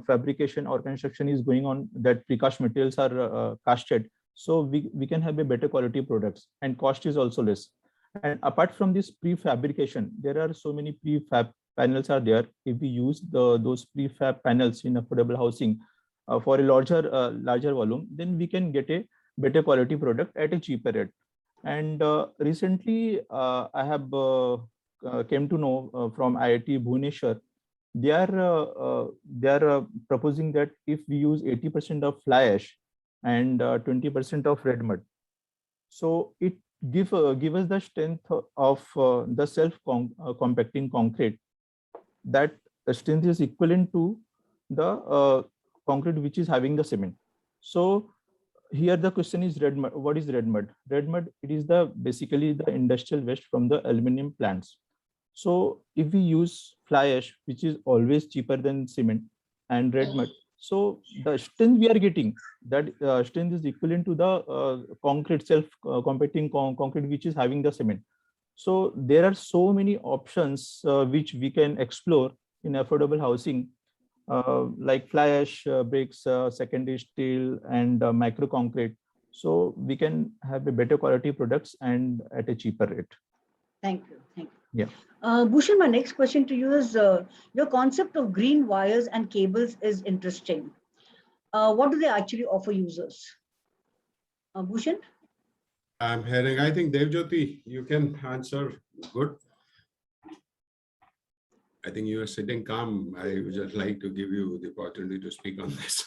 fabrication or construction is going on, that precast materials are casted, so we can have a better quality products and cost is also less. And apart from this prefabrication, there are so many prefab panels are there. If we use those prefab panels in affordable housing for a larger volume, then we can get a better quality product at a cheaper rate. And recently I have came to know from IIT Bhubaneswar, they are proposing that if we use 80% of fly ash and 20% of red mud, so it give us the strength of the compacting concrete. That strength is equivalent to the concrete which is having the cement. So here the question is red mud. What is red mud? Red mud, it is the basically the industrial waste from the aluminum plants. So if we use fly ash, which is always cheaper than cement, and red mud, so the strength we are getting, that strength is equivalent to the concrete compacting concrete which is having the cement. So there are so many options which we can explore in affordable housing, like fly ash bricks, secondary steel, and micro concrete. So we can have a better quality products and at a cheaper rate. Thank you. Thank you. Yeah. Bhushan, my next question to you is, your concept of green wires and cables is interesting. What do they actually offer users? Bhushan? I'm hearing, I think Jyoti, you can answer. Good. I think you are sitting calm. I would just like to give you the opportunity to speak on this.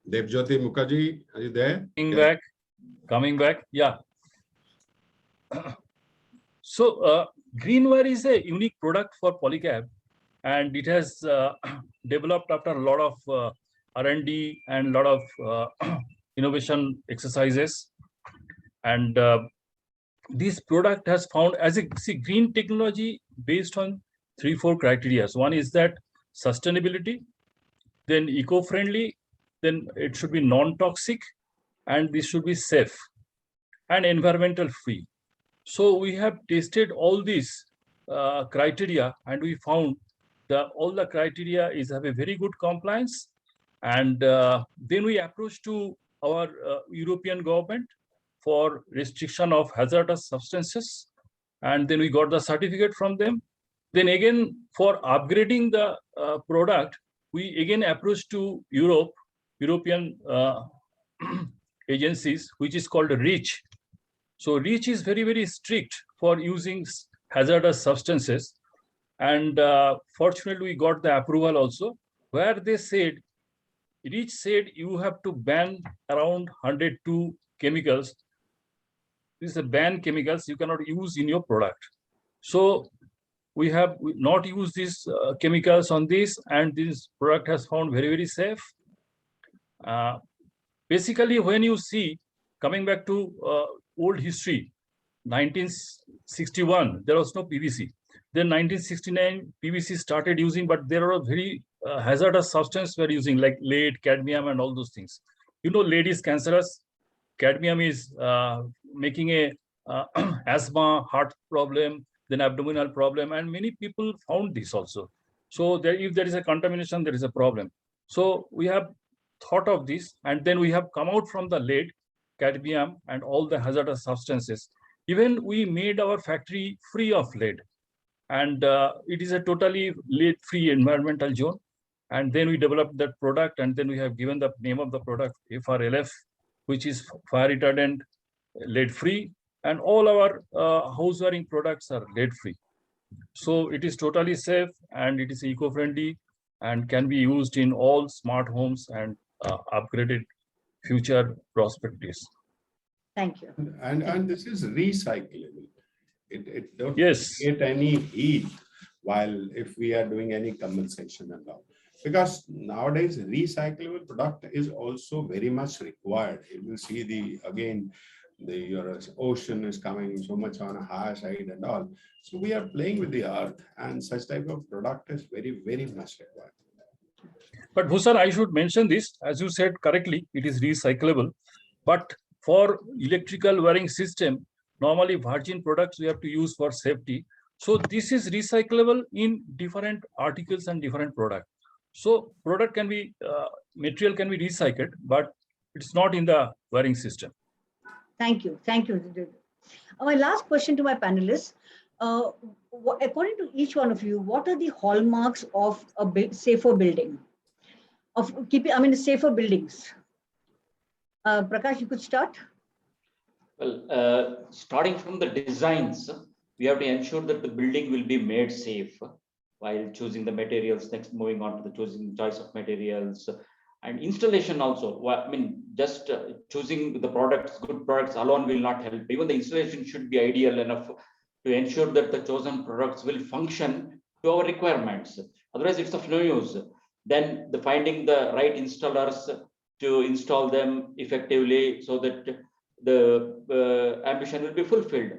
Jyoti Mukherjee, are you there? Coming back. Yeah. So Greenwire is a unique product for Polycab, and it has developed after a lot of R&D and a lot of innovation exercises. And this product has found, as a green technology based on 3-4 criteria. One is that sustainability, then eco-friendly, then it should be non-toxic, and this should be safe and environmental free. So we have tested all these criteria, and we found that all the criteria have a very good compliance. And then we approached to our European government for restriction of hazardous substances, and then we got the certificate from them. Then again, for upgrading the product, we again approached to European agencies, which is called REACH. So REACH is very, very strict for using hazardous substances. And fortunately, we got the approval also, where they said, REACH said you have to ban around 102 chemicals. These are banned chemicals you cannot use in your product. So we have not used these chemicals on this, and this product has found very, very safe. Basically, when you see, coming back to old history, 1961, there was no PVC. Then 1969, PVC started using, but there are very hazardous substances were using, like lead, cadmium, and all those things. You know, lead is cancerous. Cadmium is making a asthma, heart problem, then abdominal problem, and many people found this also. So if there is a contamination, there is a problem. So we have thought of this, and then we have come out from the lead, cadmium, and all the hazardous substances. Even we made our factory free of lead, and it is a totally lead-free environmental zone. And then we developed that product, and then we have given the name of the product FRLF, which is fire retardant, lead-free, and all our house wiring products are lead-free. So it is totally safe, and it is eco-friendly, and can be used in all smart homes and upgraded future prospectus. Thank you. And this is recyclable. It don't Yes. create any heat while if we are doing any compensation and all. Because nowadays recyclable product is also very much required. You will see your ocean is coming so much on a higher side and all. So we are playing with the earth, and such type of product is very, very much required. But Bhushan, I should mention this, as you said correctly, it is recyclable. But for electrical wiring system, normally virgin products we have to use for safety. So this is recyclable in different articles and different products. So product can be, material can be recycled, but it's not in the wiring system. Thank you. Thank you. My last question to my panelists. According to each one of you, what are the hallmarks of a safer building? Safer buildings. Prakash, you could start. Well, starting from the designs, we have to ensure that the building will be made safe while choosing the materials. Next, moving on to the choice of materials, And installation also, I mean, just choosing the products, good products alone will not help. Even the installation should be ideal enough to ensure that the chosen products will function to our requirements. Otherwise, it's of no use. Then finding the right installers to install them effectively so that the ambition will be fulfilled.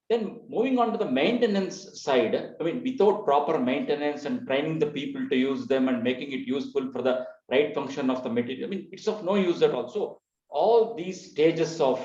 Then moving on to the maintenance side, I mean, without proper maintenance and training the people to use them and making it useful for the right function of the material, I mean, it's of no use at all. So all these stages of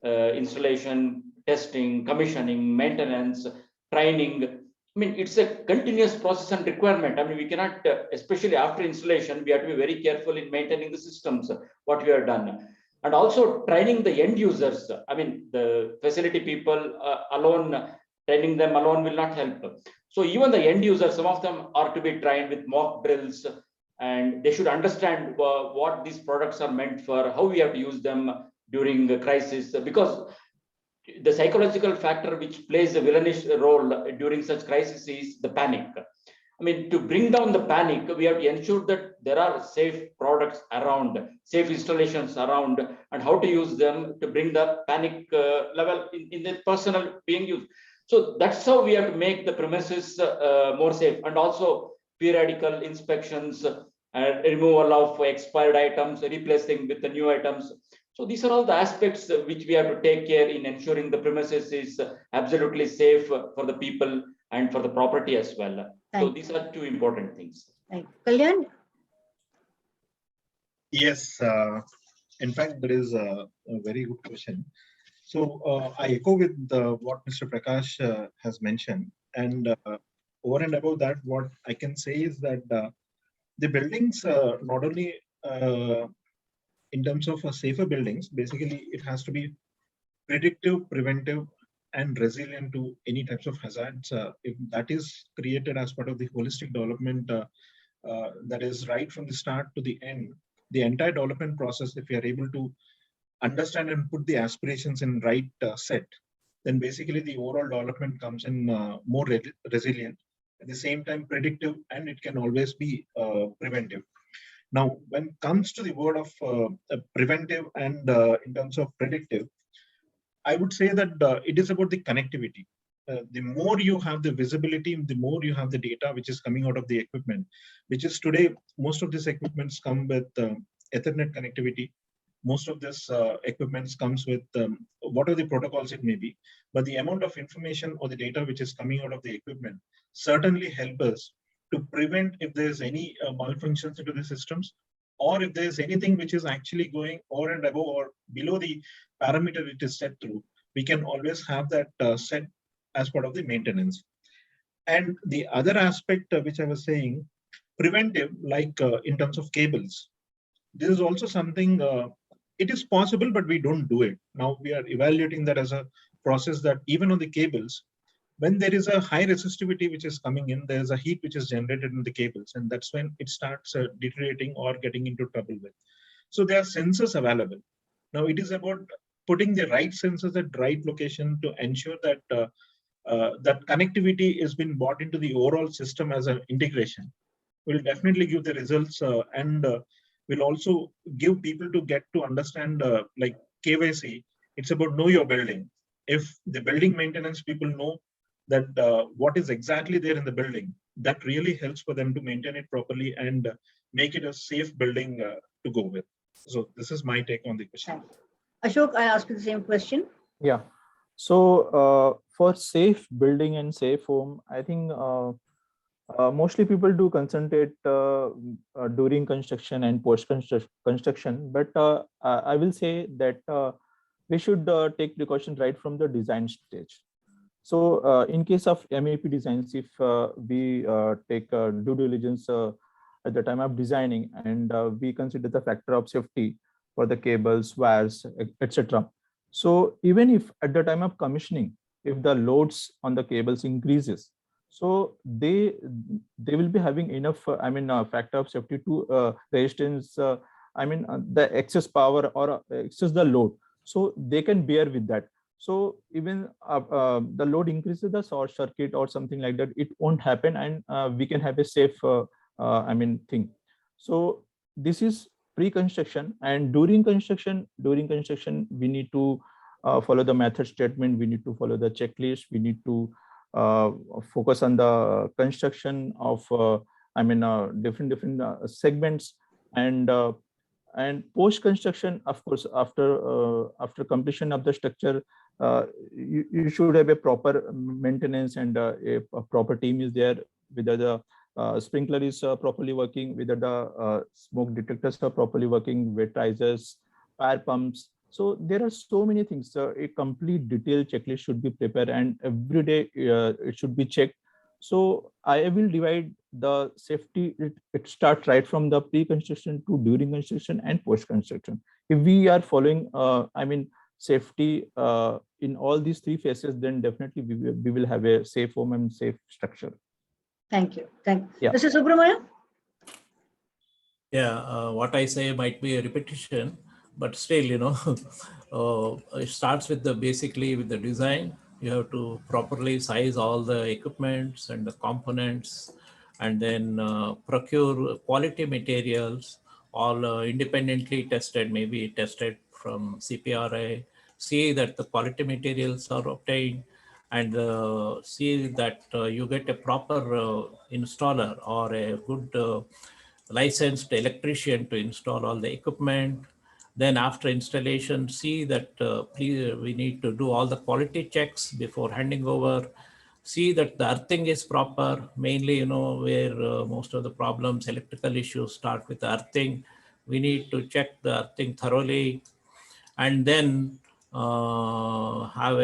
installation, testing, commissioning, maintenance, training, I mean, it's a continuous process and requirement. I mean, we cannot, especially after installation, we have to be very careful in maintaining the systems, what we have done. And also training the end users. I mean, the facility people alone, training them alone will not help. So even the end users, some of them are to be trained with mock drills, and they should understand what these products are meant for, how we have to use them during the crisis, because the psychological factor which plays a villainish role during such crises is the panic. I mean, to bring down the panic, we have to ensure that there are safe products around, safe installations around, and how to use them to bring the panic level in the personal being used. So that's how we have to make the premises more safe, and also periodical inspections and removal of expired items, replacing with the new items. So these are all the aspects which we have to take care in ensuring the premises is absolutely safe for the people and for the property as well. So these are two important things. Thank you. Kalyan? Yes, in fact, there is a very good question. So I echo with what Mr. Prakash has mentioned. And over and above that, what I can say is that the buildings, not only in terms of safer buildings, basically it has to be predictive, preventive, and resilient to any types of hazards. If that is created as part of the holistic development, that is right from the start to the end, the entire development process, if we are able to understand and put the aspirations in right set, then basically the overall development comes in more resilient, at the same time predictive, and it can always be preventive. Now, when it comes to the word of preventive and in terms of predictive, I would say that it is about the connectivity. The more you have the visibility, the more you have the data which is coming out of the equipment, which is today, most of these equipments come with Ethernet connectivity. Most of this equipment comes with what are the protocols it may be, but the amount of information or the data which is coming out of the equipment certainly help us to prevent if there's any malfunctions into the systems, or if there's anything which is actually going over and above or below the parameter it is set through, we can always have that set as part of the maintenance. And the other aspect which I was saying, preventive, like in terms of cables, this is also something, it is possible, but we don't do it. Now we are evaluating that as a process that even on the cables, when there is a high resistivity which is coming in, there's a heat which is generated in the cables, and that's when it starts deteriorating or getting into trouble with. So there are sensors available. Now it is about putting the right sensors at right location to ensure that that connectivity has been brought into the overall system as an integration. Will definitely give the results and will also give people to get to understand like KYC. It's about know your building. If the building maintenance people know that what is exactly there in the building, that really helps for them to maintain it properly and make it a safe building to go with. So this is my take on the question. Ashok, I ask you the same question. Yeah. So for safe building and safe home, I think mostly people do concentrate during construction and post construction, but I will say that we should take precaution right from the design stage. So in case of MEP designs, if we take due diligence at the time of designing, and we consider the factor of safety for the cables, wires, etc. So even if at the time of commissioning, if the loads on the cables increases, so they will be having enough, factor of safety to resistance, the excess power or excess the load. So they can bear with that. So even the load increases, the short circuit or something like that, it won't happen, and we can have a safe thing. So this is pre-construction, and during construction, we need to follow the method statement. We need to follow the checklist. We need to focus on the construction of different segments, and post construction, of course, after completion of the structure, you should have a proper maintenance, and a proper team is there, whether the sprinkler is properly working, whether the smoke detectors are properly working, wet risers, fire pumps. So there are so many things. A complete detailed checklist should be prepared, and every day it should be checked. So I will divide the safety. It starts right from the pre-construction to during construction and post-construction. If we are following, safety in all these three phases, then definitely we will have a safe home and safe structure. Thank you. Yeah. Mr. Subramanian? Yeah, what I say might be a repetition, but still, it starts with basically with the design. You have to properly size all the equipments and the components, and then procure quality materials, all independently tested, maybe tested from CPRI, see that the quality materials are obtained, and see that you get a proper installer or a good licensed electrician to install all the equipment. Then after installation, see that we need to do all the quality checks before handing over. See that the earthing is proper, mainly, where most of the problems, electrical issues start with the earthing. We need to check the earthing thoroughly, and then have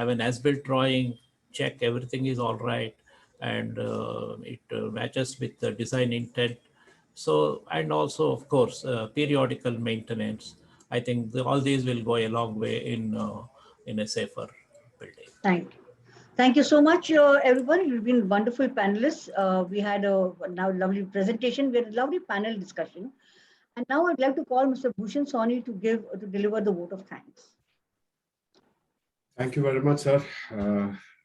an as-built drawing, check everything is all right, and it matches with the design intent. So, and also, of course, periodical maintenance. I think all these will go a long way in a safer building. Thank you. Thank you so much, everyone. You've been wonderful panelists. We had a now lovely presentation. We had a lovely panel discussion. And now I'd like to call Mr. Bhushan Sawhney to deliver the vote of thanks. Thank you very much, sir.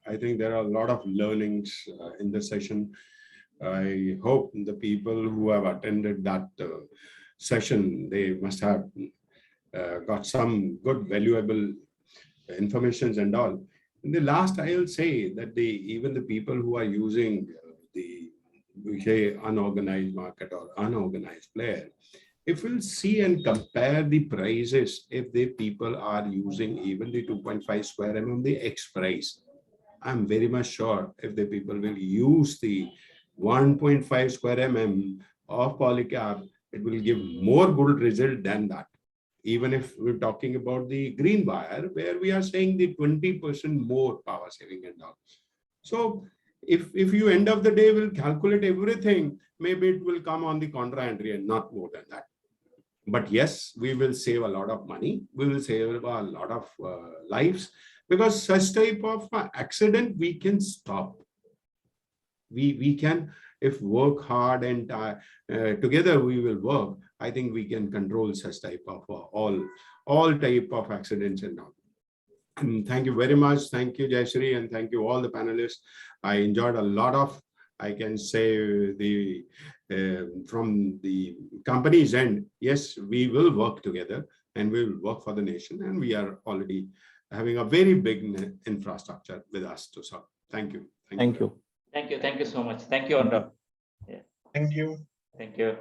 I think there are a lot of learnings in this session. I hope the people who have attended that session, they must have got some good, valuable information and all. In the last, I will say that even the people who are using the unorganized market or unorganized player, if we'll see and compare the prices, if the people are using even the 2.5 square mm, the X price, I'm very much sure if the people will use the 1.5 square mm of Polycab, it will give more good result than that. Even if we're talking about the green wire, where we are saying the 20% more power saving and all. So if you end of the day will calculate everything, maybe it will come on the contra entry and not more than that. But yes, we will save a lot of money. We will save a lot of lives, because such type of accident we can stop. We can, if work hard and together we will work, I think we can control such type of all type of accidents and all. And thank you very much. Thank you, Jayashree, and thank you all the panelists. I enjoyed a lot of, I can say, from the company's end, yes, we will work together and we will work for the nation, and we are already having a very big infrastructure with us to serve. Thank you. Thank you. Thank you. Thank you so much. Thank you, Arnab. Yeah. Thank you. Thank you.